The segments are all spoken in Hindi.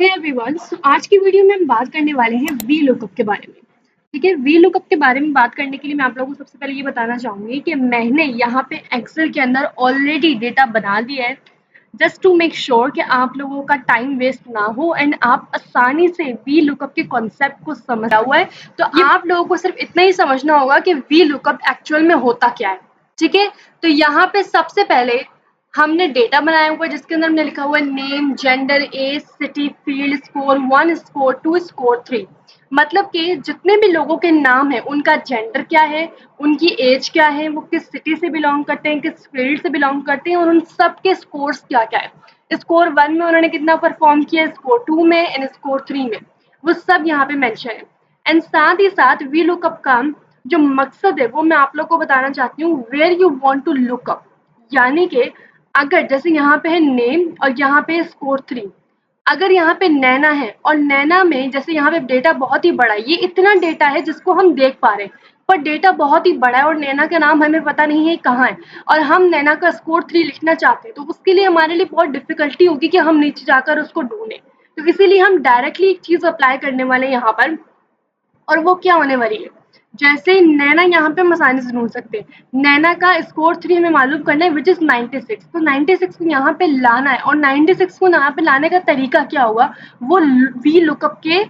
हे एवरीवन, सो आज की वीडियो में हम बात करने वाले हैं वी लुकअप के बारे में। ठीक है, वी लुकअप के बारे में बात करने के लिए मैं आप लोगों को सबसे पहले ये बताना चाहूंगी कि मैंने यहाँ पे एक्सेल के अंदर ऑलरेडी डेटा बना दिया है, जस्ट टू मेक श्योर कि आप लोगों का टाइम वेस्ट ना हो एंड आप आसानी से वी लुकअप के कॉन्सेप्ट को समझा हुआ है। तो आप लोगों को सिर्फ इतना ही समझना होगा कि वी लुकअप एक्चुअल में होता क्या है। ठीक है, तो यहाँ पे सबसे पहले हमने डेटा बनाया हुआ है जिसके अंदर हमने लिखा हुआ है name, gender, age, city, field, score 1, score 2, score 3। मतलब कि जितने भी लोगों के नाम है उनका जेंडर क्या है, उनकी एज क्या है, वो किस सिटी से बिलोंग करते हैं, किस फील्ड से बिलोंग करते हैं और उन सब के स्कोर्स क्या क्या है। स्कोर 1 में उन्होंने कितना परफॉर्म किया, स्कोर 2 में एंड स्कोर 3 में, वो सब यहाँ पे मेंशन है। एंड साथ ही साथ वी लुकअप का जो मकसद है वो मैं आप लोग को बताना चाहती हूँ, where you want to look up. यानी कि अगर जैसे यहाँ पे है नेम और यहाँ पे स्कोर 3, अगर यहाँ पे नैना है और नैना में जैसे यहाँ पे डेटा बहुत ही बड़ा है, ये इतना डेटा है जिसको हम देख पा रहे हैं, पर डेटा बहुत ही बड़ा है और नैना का नाम हमें पता नहीं है कहाँ है, और हम नैना का स्कोर 3 लिखना चाहते हैं, तो उसके लिए हमारे लिए बहुत डिफिकल्टी होगी कि हम नीचे जाकर उसको ढूंढें। तो इसीलिए हम डायरेक्टली एक चीज अप्लाई करने वाले हैं यहाँ पर, और वो क्या होने वाली है। जैसे नैना यहाँ पे हम आसानी से ढूंढ सकते हैं, नैना का स्कोर 3 हमें मालूम करना है विच इज 96, तो 96 को यहाँ पे लाना है, और 96 को यहाँ पे लाने का तरीका क्या होगा, वो वी लुकअप के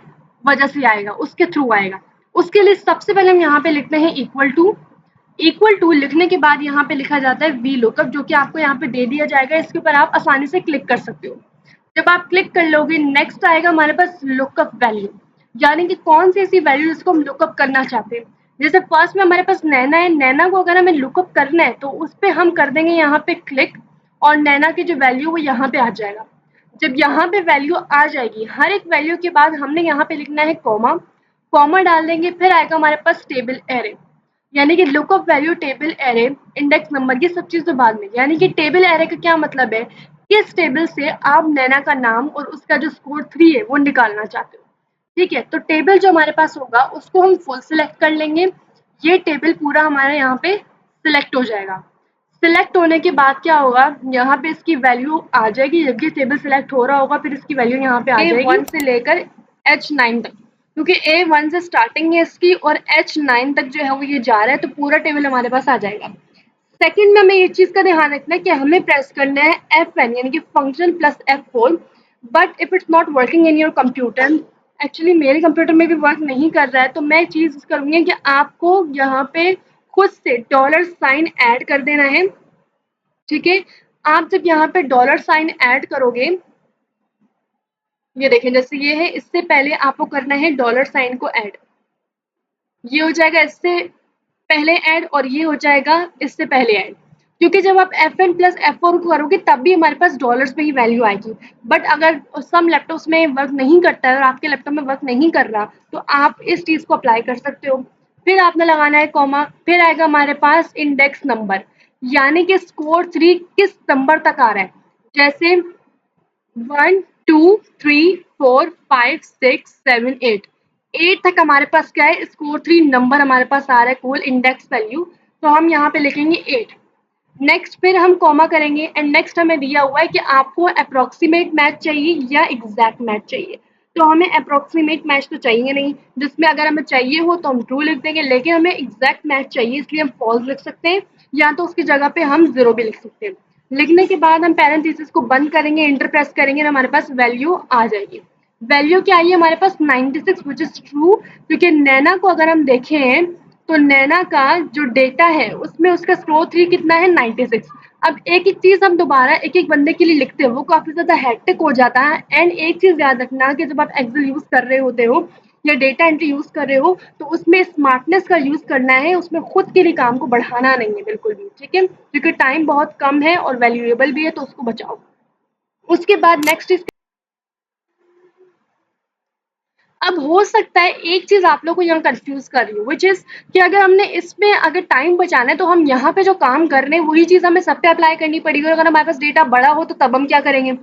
वजह से आएगा, उसके थ्रू आएगा। उसके लिए सबसे पहले हम यहाँ पे लिखते हैं इक्वल टू। इक्वल टू लिखने के बाद यहाँ पे लिखा जाता है वी लुकअप, जो कि आपको यहाँ पे दे दिया जाएगा, इसके ऊपर आप आसानी से क्लिक कर सकते हो। जब आप क्लिक कर लोगे, नेक्स्ट आएगा हमारे पास लुकअप वैल्यू, यानी कि कौन सी ऐसी वैल्यू जिसको हम लुकअप करना चाहते हैं। जैसे फर्स्ट में हमारे पास नैना है, नैना को अगर हमें लुकअप करना है तो उस पर हम कर देंगे यहाँ पे क्लिक, और नैना की जो वैल्यू वो यहाँ पे आ जाएगा। जब यहाँ पे वैल्यू आ जाएगी, हर एक वैल्यू के बाद हमने यहाँ पे लिखना है कॉमा, कॉमा डाल देंगे, फिर आएगा हमारे पास टेबल एरे, यानी कि lookup value, table array, index number, ये सब चीज तो बाद में। यानी कि टेबल एरे का क्या मतलब है, किस टेबल से आप नैना का नाम और उसका जो स्कोर 3 है वो निकालना चाहते हो। ठीक है, तो टेबल जो हमारे पास होगा उसको हम फुल सिलेक्ट कर लेंगे, ये टेबल पूरा हमारे यहाँ पे सिलेक्ट हो जाएगा। सिलेक्ट होने के बाद क्या होगा, यहाँ पे इसकी वैल्यू आ जाएगी, जब ये टेबल सिलेक्ट हो रहा होगा फिर इसकी वैल्यू यहाँ पे आ जाएगी A1 से लेकर H9 तक, क्योंकि A1 से स्टार्टिंग है इसकी और H9 तक जो है वो ये जा रहा है, तो पूरा टेबल हमारे पास आ जाएगा। सेकंड में हमें ये चीज का ध्यान रखना है कि हमें प्रेस करना है F1 यानी कि function plus F4, but if it's not working in your computer, actually मेरे कंप्यूटर में भी वर्क नहीं कर रहा है, तो मैं चीज करूंगी कि आपको यहाँ पे खुद से डॉलर साइन ऐड कर देना है। ठीक है, आप जब यहाँ पे डॉलर साइन ऐड करोगे, ये देखें जैसे ये है, इससे पहले आपको करना है डॉलर साइन को ऐड, ये हो जाएगा इससे पहले ऐड और ये हो जाएगा इससे पहले ऐड, क्योंकि जब आप F1 प्लस F4 करोगे तब भी हमारे पास डॉलर्स में ही वैल्यू आएगी। बट अगर सम लैपटॉप्स में वर्क नहीं करता है और आपके लैपटॉप में वर्क नहीं कर रहा, तो आप इस चीज को अप्लाई कर सकते हो। फिर आपने लगाना है कॉमा, फिर आएगा हमारे पास इंडेक्स नंबर, यानी कि स्कोर 3 किस नंबर तक आ रहा है। जैसे 1, 2, 3, 4, 5, 6, 7, 8, 8 तक हमारे पास क्या है, स्कोर 3 नंबर हमारे पास आ रहा है, कोल इंडेक्स वैल्यू, तो हम यहाँ पे लिखेंगे 8। नेक्स्ट फिर हम कॉमा करेंगे एंड नेक्स्ट हमें दिया हुआ है कि आपको अप्रोक्सीमेट मैच चाहिए या एग्जैक्ट मैच चाहिए, तो हमें अप्रोक्सीमेट मैच तो चाहिए नहीं, जिसमें अगर हमें चाहिए हो तो हम ट्रू लिख देंगे, लेकिन हमें एग्जैक्ट मैच चाहिए इसलिए हम फॉल्स लिख सकते हैं, या तो उसकी जगह पे हम 0 भी लिख सकते हैं। लिखने के बाद हम पैरेंथेसिस को बंद करेंगे, इंटर प्रेस करेंगे, हमारे पास वैल्यू आ जाएगी। वैल्यू क्या आई है हमारे पास 96, विच इज ट्रू, क्योंकि नैना को अगर हम देखें तो नैना का जो डेटा है उसमें उसका स्कोर 3 कितना है, 96। अब एक एक चीज हम दोबारा एक एक बंदे के लिए लिखते हैं वो काफी ज्यादा हेक्टिक हो जाता है। एंड एक चीज याद रखना कि जब आप एक्सेल यूज कर रहे होते हो या डेटा एंट्री यूज कर रहे हो तो उसमें स्मार्टनेस का यूज करना है, उसमें खुद के लिए काम को बढ़ाना नहीं है बिल्कुल भी। ठीक है, क्योंकि टाइम बहुत कम है और वैल्यूएबल भी है, तो उसको बचाओ। उसके बाद नेक्स्ट इज, अब हो सकता है एक चीज आप लोग को यहाँ कंफ्यूज कर रही हो, विच इज कि अगर हमने इसमें अगर टाइम बचाना है तो हम यहाँ पे जो काम कर रहे हैं वही चीज हमें सब पे अप्लाई करनी पड़ेगी, और अगर हमारे पास डेटा बड़ा हो तो तब हम क्या करेंगे।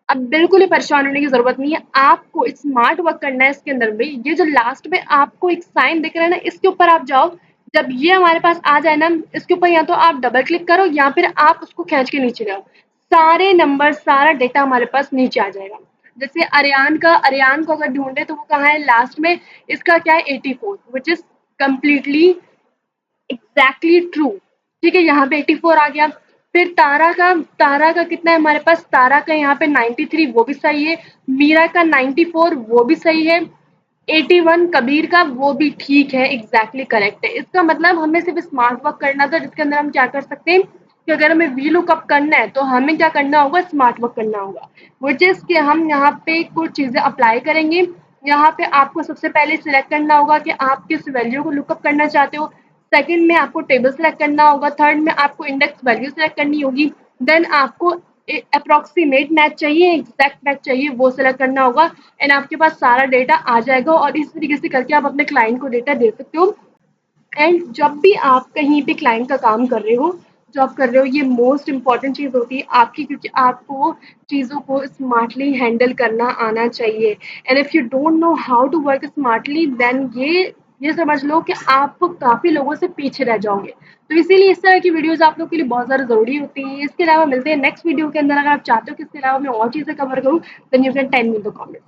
अब बिल्कुल ही परेशान होने की जरूरत नहीं है, आपको स्मार्ट वर्क करना है इसके अंदर भी। ये जो लास्ट में आपको एक साइन दिख रहा है ना, इसके ऊपर आप जाओ, जब ये हमारे पास आ जाए ना, इसके ऊपर या तो आप डबल क्लिक करो या फिर आप उसको खींच के नीचे लाओ, सारे नंबर सारा डेटा हमारे पास नीचे आ जाएगा। जैसे अरियान को अगर ढूंढे तो वो कहाँ है लास्ट में, इसका क्या है 84, which is completely exactly true. ठीक है, यहाँ पे 84 आ गया। फिर तारा का कितना है हमारे पास, तारा का यहाँ पे 93, वो भी सही है। मीरा का 94, वो भी सही है। 81 कबीर का, वो भी ठीक है, एग्जैक्टली करेक्ट है। इसका मतलब हमें सिर्फ स्मार्ट वर्क करना था, जिसके अंदर हम क्या कर सकते हैं कि अगर हमें वी लुकअप करना है तो हमें क्या करना होगा, स्मार्ट वर्क करना होगा, विच इज कि हम यहाँ पे कुछ चीजें अप्लाई करेंगे। यहाँ पे आपको सबसे पहले सिलेक्ट करना होगा कि आप किस वैल्यू को लुकअप करना चाहते हो। सेकंड में आपको टेबल सेलेक्ट करना होगा। थर्ड में आपको इंडेक्स वैल्यू सेलेक्ट करनी होगी। देन आपको अप्रोक्सीमेट मैच चाहिए, एग्जैक्ट मैच चाहिए, वो सेलेक्ट करना होगा। एंड आपके पास सारा डेटा आ जाएगा और इस तरीके से करके आप अपने क्लाइंट को डेटा दे सकते हो। एंड जब भी आप कहीं पे क्लाइंट का काम कर रहे हो, जॉब कर रहे हो, ये मोस्ट इम्पॉर्टेंट चीज़ होती है आपकी, क्योंकि आपको चीज़ों को स्मार्टली हैंडल करना आना चाहिए। And if you don't know how to work smartly, then ये समझ लो कि आप काफ़ी लोगों से पीछे रह जाओगे। तो इसीलिए इस तरह की वीडियोस आप लोग के लिए बहुत ज़्यादा ज़रूरी होती हैं। इसके अलावा मिलते हैं नेक्स्ट वीडियो के अंदर। अगर आप चाहते हो कि इसके अलावा मैं और चीज़ें कवर करूँ, then you can tell me in the comments.